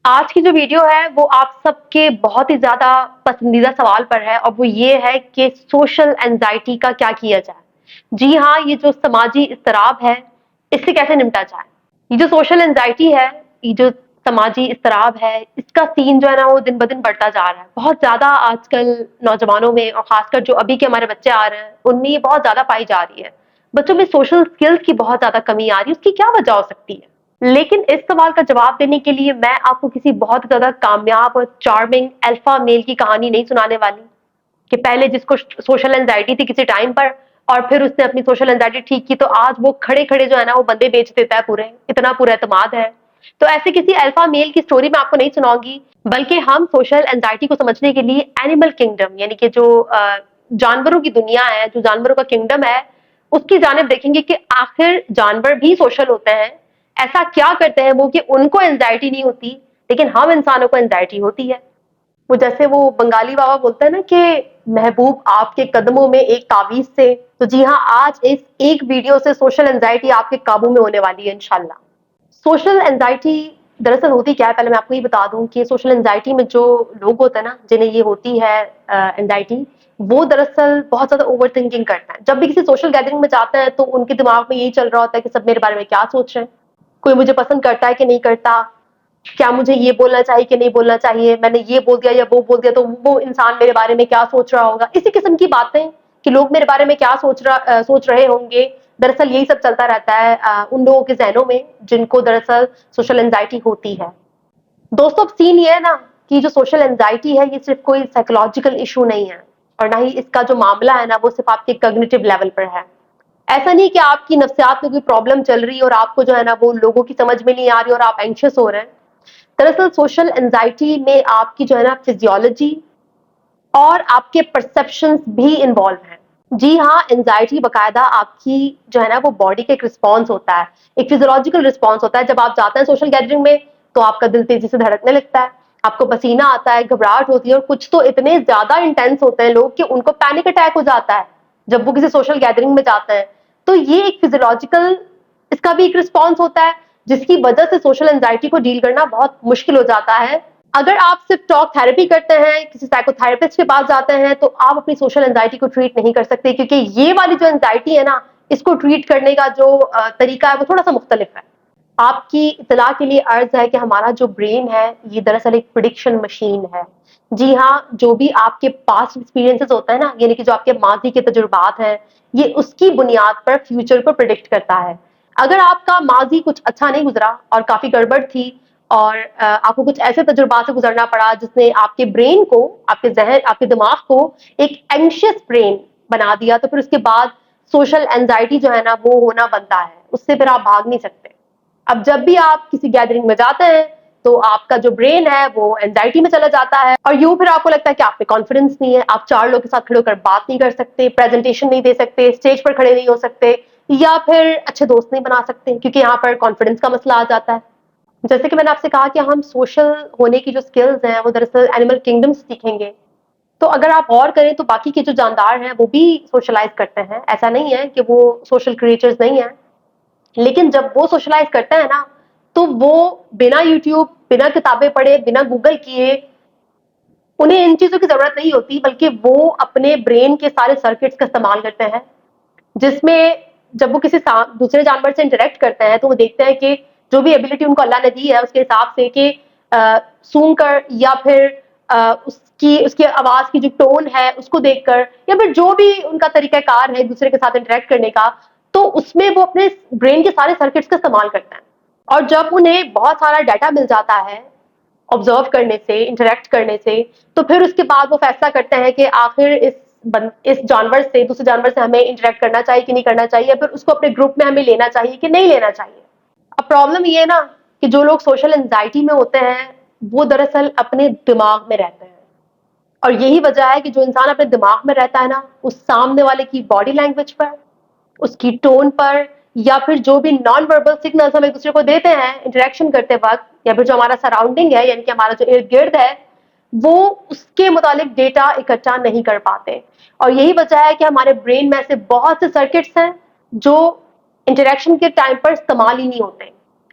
आज की जो वीडियो है वो आप सबके बहुत ही ज़्यादा पसंदीदा सवाल पर है और वो ये है कि सोशल एंजाइटी का क्या किया जाए? जी हाँ, ये जो समाजी इज़्तिराब है, इससे कैसे निपटा जाए? ये जो सोशल एंजाइटी है, ये जो समाजी इज़्तिराब है, इसका सीन जो है ना वो दिन-ब-दिन बढ़ता जा रहा है। बहुत ज़्यादा आजकल नौजवानों में और ख़ासकर जो अभी के हमारे बच्चे आ रहे हैं, उनमें ये बहुत ज़्यादा पाई जा रही है। बच्चों में सोशल स्किल्स की बहुत ज़्यादा कमी आ रही है, उसकी क्या वजह हो सकती है? लेकिन इस सवाल का जवाब देने के लिए मैं आपको किसी बहुत ज़्यादा कामयाब और चार्मिंग अल्फा मेल की कहानी नहीं सुनाने वाली कि पहले जिसको सोशल एंजाइटी थी किसी टाइम पर और फिर उसने अपनी सोशल एंजाइटी ठीक की तो आज वो खड़े-खड़े जो है ना वो बंदे बेच देता है पूरे, इतना पूरा एतमाद है। तो ऐसे किसी अल्फा मेल की स्टोरी मैं आपको नहीं सुनाऊँगी, बल्कि हम सोशल एंजाइटी को समझने के लिए एनिमल किंगडम यानी कि जो जानवरों की दुनिया है, जो जानवरों का किंगडम है, उसकी जानिब देखेंगे कि आखिर जानवर भी सोशल होते हैं। ऐसा क्या करते हैं वो कि उनको एंजाइटी नहीं होती, लेकिन हम इंसानों को एंजाइटी होती है। वो जैसे वो बंगाली बाबा बोलते हैं ना कि महबूब आपके कदमों में एक तावीज़ से, तो जी हाँ, आज इस एक वीडियो से सोशल एंजाइटी आपके काबू में होने वाली है इंशाल्लाह। सोशल एंजाइटी दरअसल होती क्या है, पहले मैं आपको ये बता दूं कि सोशल एंजाइटी में जो लोग होते हैं ना, जिन्हें ये होती है एंजाइटी, वो दरअसल बहुत ज्यादा ओवर थिंकिंग करते हैं। जब भी किसी सोशल गैदरिंग में जाते हैं तो उनके दिमाग में यही चल रहा होता है कि सब मेरे बारे में क्या सोच रहे हैं, कोई मुझे पसंद करता है कि नहीं करता, क्या मुझे ये बोलना चाहिए कि नहीं बोलना चाहिए, मैंने ये बोल दिया या वो बोल दिया तो वो इंसान मेरे बारे में क्या सोच रहा होगा, इसी किस्म की बातें कि लोग मेरे बारे में क्या सोच रहे होंगे। दरअसल यही सब चलता रहता है उन लोगों के जहनों में जिनको दरअसल सोशल एंजाइटी होती है। दोस्तों, अब सीन ये है ना कि जो सोशल एंजाइटी है ये सिर्फ कोई साइकोलॉजिकल इशू नहीं है और ना ही इसका जो मामला है ना वो सिर्फ आपके कॉग्निटिव लेवल पर है। ऐसा नहीं कि आपकी नफ्सियात में कोई प्रॉब्लम चल रही है और आपको जो है ना वो लोगों की समझ में नहीं आ रही और आप एंशियस हो रहे हैं। दरअसल सोशल एंजाइटी में आपकी जो है ना फिजियोलॉजी और आपके परसेप्शंस भी इन्वॉल्व हैं। जी हाँ, एंजाइटी बकायदा आपकी जो है ना वो बॉडी का एक रिस्पॉन्स होता है, एक फिजियोलॉजिकल रिस्पॉन्स होता है। जब आप जाते हैं सोशल गैदरिंग में तो आपका दिल तेजी से धड़कने लगता है, आपको पसीना आता है, घबराहट होती है और कुछ तो इतने ज्यादा इंटेंस होते हैं लोग कि उनको पैनिक अटैक हो जाता है जब वो किसी सोशल गैदरिंग में जाते हैं। तो ये एक फिजियोलॉजिकल इसका भी एक रिस्पॉन्स होता है जिसकी वजह से सोशल एंजाइटी को डील करना बहुत मुश्किल हो जाता है। अगर आप सिर्फ टॉक थेरेपी करते हैं, किसी साइकोथेरेपिस्ट के पास जाते हैं तो आप अपनी सोशल एंजाइटी को ट्रीट नहीं कर सकते, क्योंकि ये वाली जो एंजाइटी है ना, इसको ट्रीट करने का जो तरीका है वो थोड़ा सा मुख्तलिफ है। आपकी इतला के लिए अर्ज है कि हमारा जो ब्रेन है ये दरअसल एक प्रिडिक्शन मशीन है। जी हाँ, जो भी आपके पास्ट एक्सपीरियंसेस होता है ना, यानी कि जो आपके माजी के तजुर्बात हैं, ये उसकी बुनियाद पर फ्यूचर को प्रिडिक्ट करता है। अगर आपका माजी कुछ अच्छा नहीं गुजरा और काफी गड़बड़ थी और आपको कुछ ऐसे तजुर्बात से गुजरना पड़ा जिसने आपके ब्रेन को, आपके जहन, आपके दिमाग को एक एंशियस ब्रेन बना दिया, तो फिर उसके बाद सोशल एंजाइटी जो है ना वो होना बनता है, उससे फिर आप भाग नहीं सकते। अब जब भी आप किसी गैदरिंग में जाते हैं तो आपका जो ब्रेन है वो एंजाइटी में चला जाता है और यूं फिर आपको लगता है कि आप में कॉन्फिडेंस नहीं है, आप चार लोगों के साथ खड़े होकर बात नहीं कर सकते, प्रेजेंटेशन नहीं दे सकते, स्टेज पर खड़े नहीं हो सकते या फिर अच्छे दोस्त नहीं बना सकते, क्योंकि यहाँ पर कॉन्फिडेंस का मसला आ जाता है। जैसे कि मैंने आपसे कहा कि हम सोशल होने की जो स्किल्स हैं वो दरअसल एनिमल किंगडम से सीखेंगे। तो अगर आप गौर करें तो बाकी के जो जानदार हैं वो भी सोशलाइज करते हैं, ऐसा नहीं है कि वो सोशल क्रिएचर्स नहीं है। लेकिन जब वो सोशलाइज करते हैं ना तो वो बिना यूट्यूब, बिना किताबें पढ़े, बिना गूगल किए, उन्हें इन चीजों की जरूरत नहीं होती, बल्कि वो अपने ब्रेन के सारे सर्किट्स का इस्तेमाल करते हैं, जिसमें जब वो किसी दूसरे जानवर से इंटरेक्ट करते हैं तो वो देखते हैं कि जो भी एबिलिटी उनको अल्लाह ने दी है उसके हिसाब से कि सूंघ कर या फिर उसकी उसकी आवाज की जो टोन है उसको देखकर या फिर जो भी उनका तरीकाकार है एक दूसरे के साथ इंटरेक्ट करने का, तो उसमें वो अपने ब्रेन के सारे सर्किट्स का इस्तेमाल करते हैं। और जब उन्हें बहुत सारा डाटा मिल जाता है ऑब्जर्व करने से, इंटरेक्ट करने से, तो फिर उसके बाद वो फैसला करते हैं कि आखिर इस जानवर से, दूसरे जानवर से हमें इंटरेक्ट करना चाहिए कि नहीं करना चाहिए, या फिर उसको अपने ग्रुप में हमें लेना चाहिए कि नहीं लेना चाहिए। अब प्रॉब्लम ये है ना कि जो लोग सोशल एंजाइटी में होते हैं वो दरअसल अपने दिमाग में रहते हैं, और यही वजह है कि जो इंसान अपने दिमाग में रहता है ना, उस सामने वाले की बॉडी लैंग्वेज पर, उसकी टोन पर, या फिर जो भी नॉन वर्बल सिग्नल्स हम एक दूसरे को देते हैं इंटरेक्शन करते वक्त, या फिर जो हमारा सराउंडिंग है यानी कि हमारा जो इर्द गिर्द है, वो उसके मुतालिक डेटा इकट्ठा नहीं कर पाते। और यही वजह है कि हमारे ब्रेन में ऐसे बहुत से सर्किट्स हैं जो इंटरेक्शन के टाइम पर इस्तेमाल ही नहीं होते।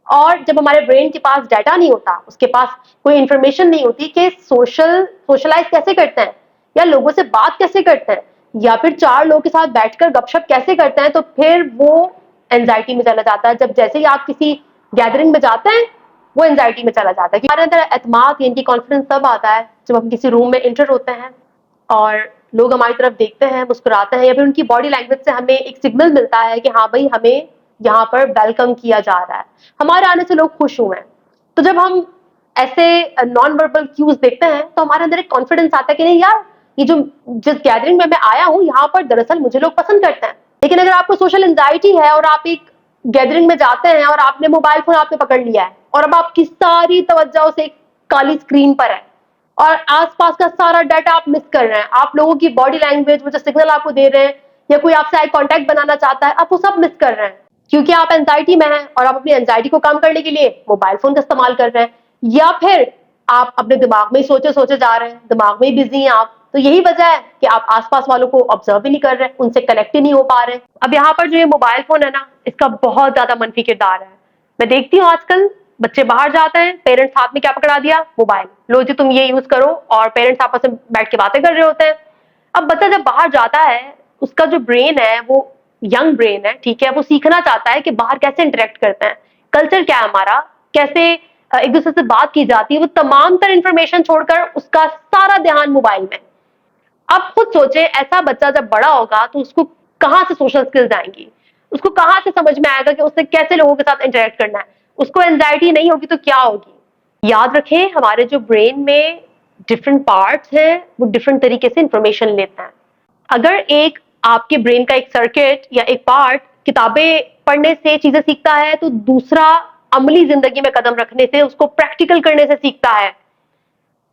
और जब हमारे ब्रेन के पास डाटा नहीं होता, उसके पास कोई इंफॉर्मेशन नहीं होती कि सोशलाइज कैसे करते हैं, या लोगों से बात कैसे करते हैं, या फिर चार लोगों के साथ बैठकर गपशप कैसे करते हैं, तो फिर वो एंजाइटी में चला जाता है। जब जैसे ही आप किसी गैदरिंग में जाते हैं, वो एंजाइटी में चला जाता है। हमारे अंदर एतमाद यानी कॉन्फिडेंस तब आता है जब हम किसी रूम में एंटर होते हैं और लोग हमारी तरफ देखते हैं, मुस्कुराते हैं, या फिर उनकी बॉडी लैंग्वेज से हमें एक सिग्नल मिलता है कि हाँ भाई, हमें यहाँ पर वेलकम किया जा रहा है, हमारे आने से लोग खुश हुए हैं। तो जब हम ऐसे नॉन वर्बल क्यूज देखते हैं तो हमारे अंदर एक कॉन्फिडेंस आता है कि नहीं यार, ये जो जिस गैदरिंग में मैं आया हूँ, यहाँ पर दरअसल मुझे लोग पसंद करते हैं। लेकिन अगर आपको सोशल एंजाइटी है और आप एक गैदरिंग में जाते हैं और आपने मोबाइल फोन आपने पकड़ लिया है और अब आपकी सारी तवज्जो से एक काली स्क्रीन पर है और आसपास का सारा डाटा आप मिस कर रहे हैं, आप लोगों की बॉडी लैंग्वेज, वो जो सिग्नल आपको दे रहे हैं, या कोई आपसे आई कांटेक्ट बनाना चाहता है, आप वो सब मिस कर रहे हैं क्योंकि आप एंजाइटी में हैं और आप अपनी एंजाइटी को कम करने के लिए मोबाइल फोन का इस्तेमाल कर रहे हैं, या फिर आप अपने दिमाग में ही सोचे सोचे जा रहे हैं, दिमाग में ही बिजी हैं आप। तो यही वजह है कि आप आसपास वालों को ऑब्जर्व भी नहीं कर रहे, उनसे कनेक्ट ही नहीं हो पा रहे। अब यहाँ पर जो ये मोबाइल फोन है ना, इसका बहुत ज्यादा मनफी किरदार है। मैं देखती हूँ आजकल बच्चे बाहर जाते हैं, पेरेंट्स हाथ में क्या पकड़ा दिया, मोबाइल, लो जी तुम ये यूज करो, और पेरेंट्स आपस में बैठ के बातें कर रहे होते हैं। अब बच्चा जब बाहर जाता है, उसका जो ब्रेन है वो यंग ब्रेन है, ठीक है, वो सीखना चाहता है कि बाहर कैसे इंटरेक्ट करते हैं, कल्चर क्या है हमारा, कैसे एक दूसरे से बात की जाती है। वो तमाम तर इंफॉर्मेशन छोड़कर उसका सारा ध्यान मोबाइल में। अब खुद सोचे, ऐसा बच्चा जब बड़ा होगा तो उसको कहाँ से सोशल स्किल्स आएंगी, उसको कहाँ से समझ में आएगा कि उससे कैसे लोगों के साथ इंटरेक्ट करना है। उसको एंजाइटी नहीं होगी तो क्या होगी। याद रखें, हमारे जो ब्रेन में डिफरेंट पार्ट्स हैं वो डिफरेंट तरीके से इंफॉर्मेशन लेते हैं। अगर एक आपके ब्रेन का एक सर्किट या एक पार्ट किताबें पढ़ने से चीजें सीखता है, तो दूसरा अमली जिंदगी में कदम रखने से, उसको प्रैक्टिकल करने से सीखता है।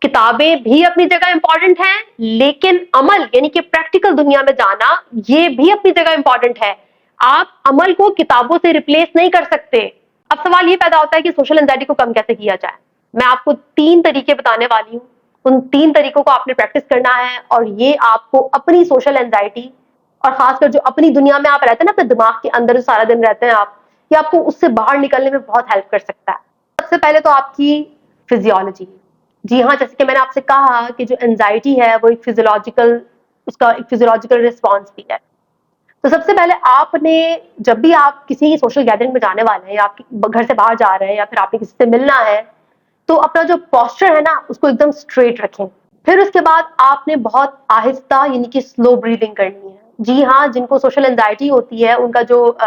किताबें भी अपनी जगह इंपॉर्टेंट हैं, लेकिन अमल यानी कि प्रैक्टिकल दुनिया में जाना, ये भी अपनी जगह इंपॉर्टेंट है। आप अमल को किताबों से रिप्लेस नहीं कर सकते। अब सवाल ये पैदा होता है कि सोशल एंजाइटी को कम कैसे किया जाए। मैं आपको 3 तरीके बताने वाली हूँ। उन 3 तरीकों को आपने प्रैक्टिस करना है और ये आपको अपनी सोशल एंजाइटी, और खासकर जो अपनी दुनिया में आप रहते हैं ना, अपने दिमाग के अंदर जो सारा दिन रहते हैं आप, ये आपको उससे बाहर निकलने में बहुत हेल्प कर सकता है। सबसे पहले तो आपकी फिजियोलॉजी। जी हाँ, जैसे कि मैंने आपसे कहा कि जो एंजाइटी है वो उसका एक फिजियोलॉजिकल रिस्पॉन्स भी है। तो सबसे पहले आपने, जब भी आप किसी सोशल गैदरिंग में जाने वाले हैं, या आप घर से बाहर जा रहे हैं, या फिर आपने किसी से मिलना है, तो अपना जो पोस्चर है ना, उसको एकदम स्ट्रेट रखें। फिर उसके बाद आपने बहुत आहिस्ता यानी कि स्लो ब्रीदिंग करनी है। जी हाँ, जिनको सोशल एंजाइटी होती है, उनका जो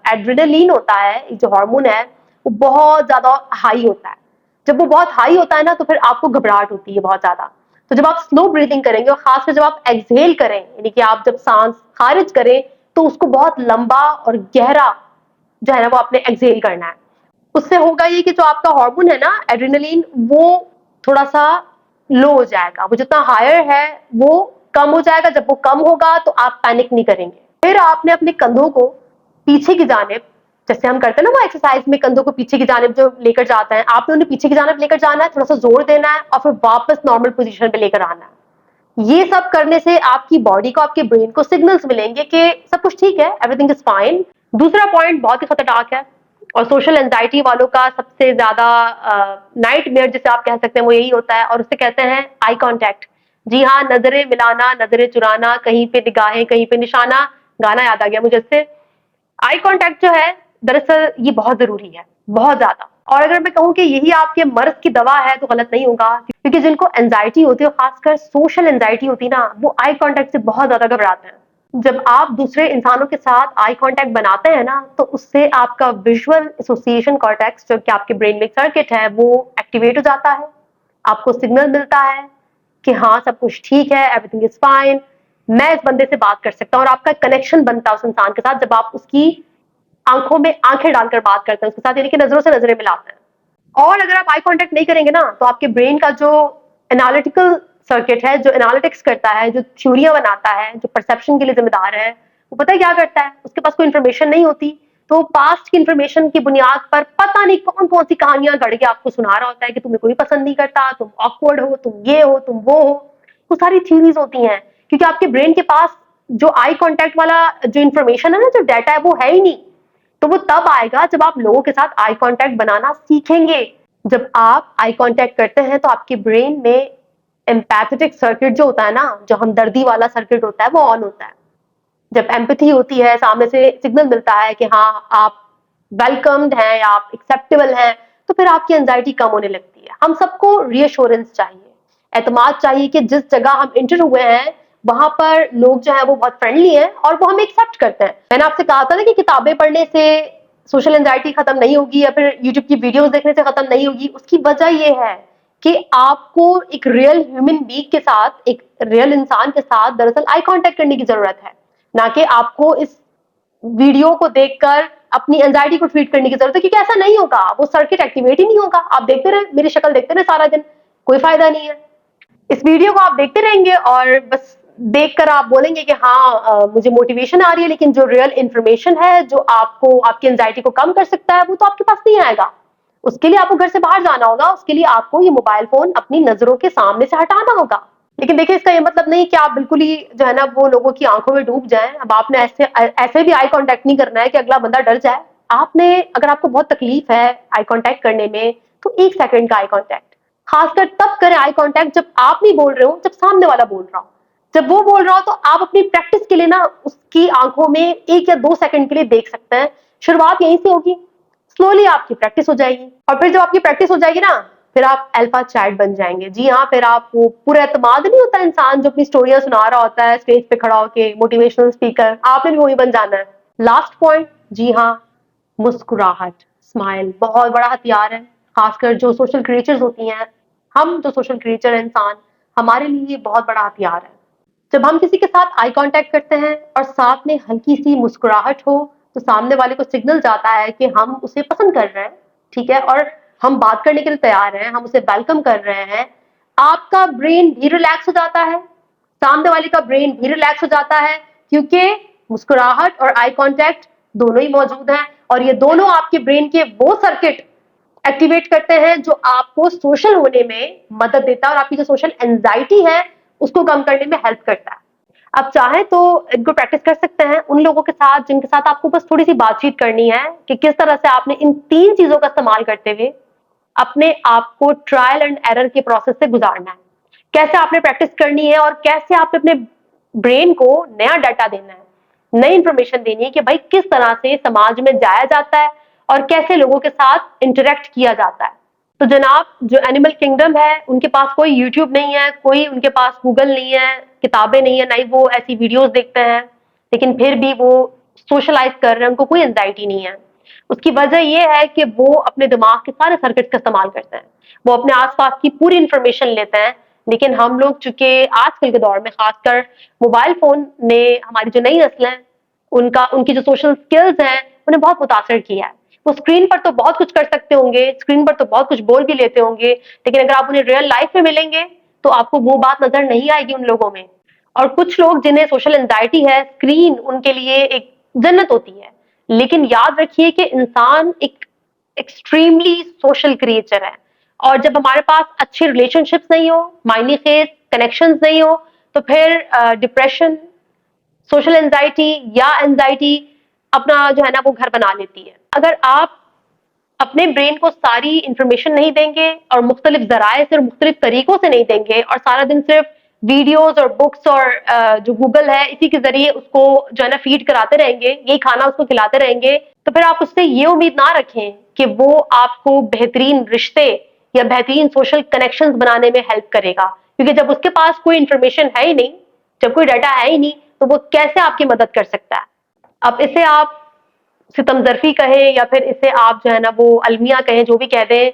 एड्रेनलिन होता है, जो हार्मोन है, वो बहुत ज्यादा हाई होता है। जब वो बहुत हाई होता है ना, तो फिर आपको घबराहट होती है बहुत ज्यादा। तो जब आप स्लो ब्रीदिंग करेंगे, और खासकर जब आप एक्सहेल करें, यानी कि आप जब सांस खारिज करें, तो उसको बहुत लंबा और गहरा जो है ना, वो आपने एक्सहेल करना है। उससे होगा ये कि जो आपका हार्मोन है ना, एड्रेनलिन, वो थोड़ा सा लो हो जाएगा। वो जितना हायर है वो कम हो जाएगा। जब वो कम होगा तो आप पैनिक नहीं करेंगे। फिर आपने अपने कंधों को पीछे की जानिब, जैसे हम करते हैं ना वो एक्सरसाइज में, कंधों को पीछे की जानिब जो लेकर जाते हैं, आपने उन्हें पीछे की जानिब लेकर जाना है, थोड़ा सा जोर देना है, और फिर वापस नॉर्मल पोजीशन पे लेकर आना है। ये सब करने से आपकी बॉडी को, आपके ब्रेन को सिग्नल्स मिलेंगे कि सब कुछ ठीक है, एवरीथिंग इज फाइन। दूसरा पॉइंट बहुत ही खतरनाक है, और सोशल एंजाइटी वालों का सबसे ज्यादा नाइटमेयर जिसे आप कह सकते हैं, वो यही होता है, और उसे कहते हैं आई कांटेक्ट। जी हाँ, नजरें मिलाना, नजरें चुराना, कहीं पे निगाहें कहीं पे निशाना। गाना याद आ गया मुझे इससे। आई कांटेक्ट जो है, दरअसल ये बहुत जरूरी है, बहुत ज्यादा। और अगर मैं कहूँ कि यही आपके मर्ज की दवा है तो गलत नहीं होगा, क्योंकि जिनको एंजाइटी होती है, खासकर सोशल एंजाइटी होती है ना, वो आई कांटेक्ट से बहुत ज्यादा घबराते हैं। जब आप दूसरे इंसानों के साथ आई कांटेक्ट बनाते हैं ना, तो उससे आपका विजुअल एसोसिएशन कॉर्टेक्स, जो कि आपके ब्रेन में सर्किट है, वो एक्टिवेट हो जाता है। आपको सिग्नल मिलता है कि हाँ, सब कुछ ठीक है, एवरीथिंग इज फाइन, मैं इस बंदे से बात कर सकता हूँ। और आपका कनेक्शन बनता है उस इंसान के साथ जब आप उसकी आंखों में आंखें डालकर बात करते हैं उसके साथ, यानी कि नजरों से नजरें मिलाते हैं। और अगर आप आई कांटेक्ट नहीं करेंगे ना, तो आपके ब्रेन का जो एनालिटिकल सर्किट है, जो एनालिटिक्स करता है, जो थ्योरियां बनाता है, जो परसेप्शन के लिए जिम्मेदार है, वो पता है क्या करता है, उसके पास कोई इंफॉर्मेशन नहीं होती, तो पास्ट की इंफॉर्मेशन की बुनियाद पर पता नहीं कौन कौन सी कहानियां गढ़ के आपको सुना रहा होता है कि तुम्हें कोई पसंद नहीं करता, तुम ऑकवर्ड हो, तुम ये हो, तुम वो हो। वो सारी थ्योरीज होती हैं, क्योंकि आपके ब्रेन के पास जो आई कांटेक्ट वाला जो इंफॉर्मेशन है ना, जो डाटा है, वो है ही नहीं। तो वो तब आएगा जब आप लोगों के साथ आई कांटेक्ट बनाना सीखेंगे। जब आप आई कांटेक्ट करते हैं तो आपके ब्रेन में एम्पैथेटिक सर्किट जो होता है ना, जो हमदर्दी वाला सर्किट होता है, वो ऑन होता है। जब एम्पैथी होती है, सामने से सिग्नल मिलता है कि हाँ आप वेलकम्ड हैं या आप एक्सेप्टेबल हैं, तो फिर आपकी एंजाइटी कम होने लगती है। हम सबको रीअश्योरेंस चाहिए, एतमाद चाहिए कि जिस जगह हम इंटर हुए हैं वहां पर लोग जो है वो बहुत फ्रेंडली हैं और वो हमें एक्सेप्ट करते हैं। मैंने आपसे कहा था ना कि किताबें पढ़ने से सोशल एंजाइटी खत्म नहीं होगी या फिर यूट्यूब की वीडियोस देखने से खत्म नहीं होगी। उसकी वजह ये है कि आपको एक रियल ह्यूमन बीइंग के साथ, एक रियल इंसान के साथ दरअसल आई कांटेक्ट करने की जरूरत है, ना कि आपको इस वीडियो को देखकर अपनी एंजाइटी को ट्रीट करने की जरूरत है। क्योंकि ऐसा नहीं होगा, वो सर्किट एक्टिवेट ही नहीं होगा। आप देखते रहे, मेरी शक्ल देखते रहे सारा दिन, कोई फायदा नहीं है। इस वीडियो को आप देखते रहेंगे और बस देखकर आप बोलेंगे कि हाँ मुझे मोटिवेशन आ रही है, लेकिन जो रियल इंफॉर्मेशन है जो आपको आपकी एंजाइटी को कम कर सकता है वो तो आपके पास नहीं आएगा। उसके लिए आपको घर से बाहर जाना होगा, उसके लिए आपको ये मोबाइल फोन अपनी नजरों के सामने से हटाना होगा। लेकिन देखिए, इसका ये मतलब नहीं कि आप बिल्कुल ही जो है ना वो लोगों की आंखों में डूब जाएं। अब आपने ऐसे ऐसे भी आई कांटेक्ट नहीं करना है कि अगला बंदा डर जाए। आपने, अगर आपको बहुत तकलीफ है आई कांटेक्ट करने में, तो 1 सेकंड का आई कांटेक्ट, खासकर तब करें आई कांटेक्ट जब आप नहीं बोल रहे हो, जब सामने वाला बोल रहा हो। जब वो बोल रहा हो तो आप अपनी प्रैक्टिस के लिए ना उसकी आंखों में 1 या 2 सेकंड के लिए देख सकते हैं। शुरुआत यहीं से होगी, स्लोली आपकी प्रैक्टिस हो जाएगी और फिर जब आपकी प्रैक्टिस हो जाएगी ना, फिर आप अल्फा चैट बन जाएंगे। जी हाँ, फिर आप वो पूरा एतमाद नहीं होता इंसान जो अपनी स्टोरियां सुना रहा होता है स्टेज पे खड़ा होके, मोटिवेशनल स्पीकर, आपने भी वही बन जाना है। लास्ट पॉइंट, जी हाँ, मुस्कुराहट, स्माइल बहुत बड़ा हथियार है। खासकर जो सोशल क्रिएचर्स होती हैं, हम जो सोशल क्रिएचर हैं इंसान, हमारे लिए ये बहुत बड़ा हथियार है। जब हम किसी के साथ आई कांटेक्ट करते हैं और साथ में हल्की सी मुस्कुराहट हो, तो सामने वाले को सिग्नल जाता है कि हम उसे पसंद कर रहे हैं, ठीक है, और हम बात करने के लिए तैयार हैं, हम उसे वेलकम कर रहे हैं। आपका ब्रेन भी रिलैक्स हो जाता है, सामने वाले का ब्रेन भी रिलैक्स हो जाता है, क्योंकि मुस्कुराहट और आई कांटेक्ट दोनों ही मौजूद हैं और ये दोनों आपके ब्रेन के वो सर्किट एक्टिवेट करते हैं जो आपको सोशल होने में मदद देता है और आपकी जो सोशल एंजाइटी है उसको कम करने में हेल्प करता है। आप चाहें तो इनको प्रैक्टिस कर सकते हैं उन लोगों के साथ जिनके साथ आपको बस थोड़ी सी बातचीत करनी है कि किस तरह से आपने इन 3 चीजों का इस्तेमाल करते हुए अपने आप को ट्रायल एंड एरर के प्रोसेस से गुजारना है। कैसे आपने प्रैक्टिस करनी है और कैसे आपने अपने ब्रेन को नया डाटा देना है, नई इंफॉर्मेशन देनी है कि भाई किस तरह से समाज में जाया जाता है और कैसे लोगों के साथ इंटरेक्ट किया जाता है। तो जनाब, जो एनिमल किंगडम है उनके पास कोई यूट्यूब नहीं है, कोई उनके पास गूगल नहीं है, किताबें नहीं है, ना ही वो ऐसी वीडियोस देखते हैं, लेकिन फिर भी वो सोशलाइज कर रहे हैं, उनको कोई एंजाइटी नहीं है। उसकी वजह यह है कि वो अपने दिमाग के सारे सर्किट्स का इस्तेमाल करते हैं, वो अपने आसपास की पूरी इंफॉर्मेशन लेते हैं। लेकिन हम लोग चूंकि आजकल के दौर में खासकर मोबाइल फोन ने हमारी जो नई नस्ल है उनका, उनकी जो सोशल स्किल्स हैं उन्हें बहुत मुतासर किया है। वो स्क्रीन पर तो बहुत कुछ कर सकते होंगे, स्क्रीन पर तो बहुत कुछ बोल भी लेते होंगे, लेकिन अगर आप उन्हें रियल लाइफ में मिलेंगे तो आपको वो बात नजर नहीं आएगी उन लोगों में। और कुछ लोग जिन्हें सोशल एंजाइटी है, स्क्रीन उनके लिए एक जन्नत होती है। लेकिन याद रखिए कि इंसान एक एक्सट्रीमली सोशल क्रिएचर है और जब हमारे पास अच्छे रिलेशनशिप्स नहीं हो, मायने खेज कनेक्शंस नहीं हो, तो फिर डिप्रेशन, सोशल एंजाइटी या एंजाइटी अपना जो है ना वो घर बना लेती है। अगर आप अपने ब्रेन को सारी इंफॉर्मेशन नहीं देंगे और मुख्तलिफ जराए से और मुख्तलिफ तरीकों से नहीं देंगे और सारा दिन सिर्फ वीडियोस और बुक्स और जो गूगल है इसी के जरिए उसको जो है ना फीड कराते रहेंगे, यही खाना उसको खिलाते रहेंगे, तो फिर आप उससे ये उम्मीद ना रखें कि वो आपको बेहतरीन रिश्ते या बेहतरीन सोशल कनेक्शंस बनाने में हेल्प करेगा। क्योंकि जब उसके पास कोई इंफॉर्मेशन है ही नहीं, जब कोई डाटा है ही नहीं, तो वो कैसे आपकी मदद कर सकता है। अब इसे आप सितमजरफी कहें या फिर इसे आप जो है ना वो अलमिया कहें, जो भी कह दें,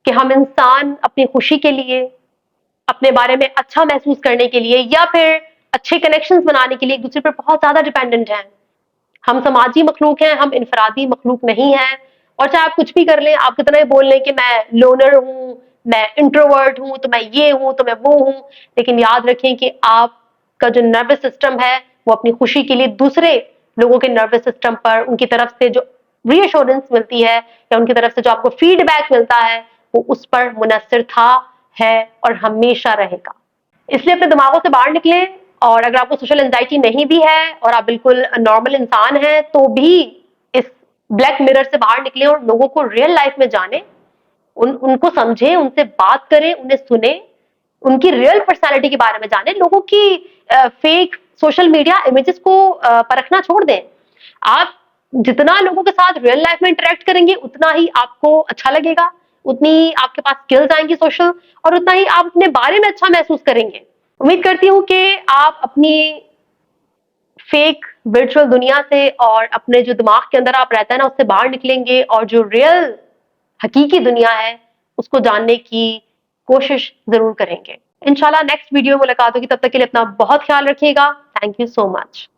कि हम इंसान अपनी खुशी के लिए, अपने बारे में अच्छा महसूस करने के लिए या फिर अच्छे कनेक्शंस बनाने के लिए एक दूसरे पर बहुत ज्यादा डिपेंडेंट हैं। हम समाजी मखलूक हैं, हम इनफरादी मखलूक नहीं हैं। और चाहे आप कुछ भी कर लें, आप कितना ही बोल लें कि मैं लोनर हूँ, मैं इंट्रोवर्ट हूँ, तो मैं ये हूँ, तो मैं वो हूँ, लेकिन याद रखें कि आपका जो नर्वस सिस्टम है वो अपनी खुशी के लिए दूसरे लोगों के नर्वस सिस्टम पर, उनकी तरफ से जो रीअश्योरेंस मिलती है या उनकी तरफ से जो आपको फीडबैक मिलता है, वो उस पर मुनस्सिर था, है और हमेशा रहेगा। इसलिए अपने दिमागों से बाहर निकले। और अगर आपको सोशल एंजाइटी नहीं भी है और आप बिल्कुल नॉर्मल इंसान हैं, तो भी इस ब्लैक मिरर से बाहर निकले और लोगों को रियल लाइफ में जाने, उनको समझे, उनसे बात करें, उन्हें सुने, उनकी रियल पर्सनालिटी के बारे में जाने, लोगों की फेक सोशल मीडिया इमेजेस को परखना छोड़ दें। आप जितना लोगों के साथ रियल लाइफ में इंटरेक्ट करेंगे उतना ही आपको अच्छा लगेगा, उतनी ही आपके पास स्किल्स आएंगी सोशल, और उतना ही आप अपने बारे में अच्छा महसूस करेंगे। उम्मीद करती हूँ कि आप अपनी फेक वर्चुअल दुनिया से और अपने जो दिमाग के अंदर आप रहता है ना उससे बाहर निकलेंगे और जो रियल हकीकी दुनिया है उसको जानने की कोशिश जरूर करेंगे। इंशाल्लाह नेक्स्ट वीडियो में मुलाकात होगी, तब तक के लिए अपना बहुत ख्याल रखिएगा। Thank you so much.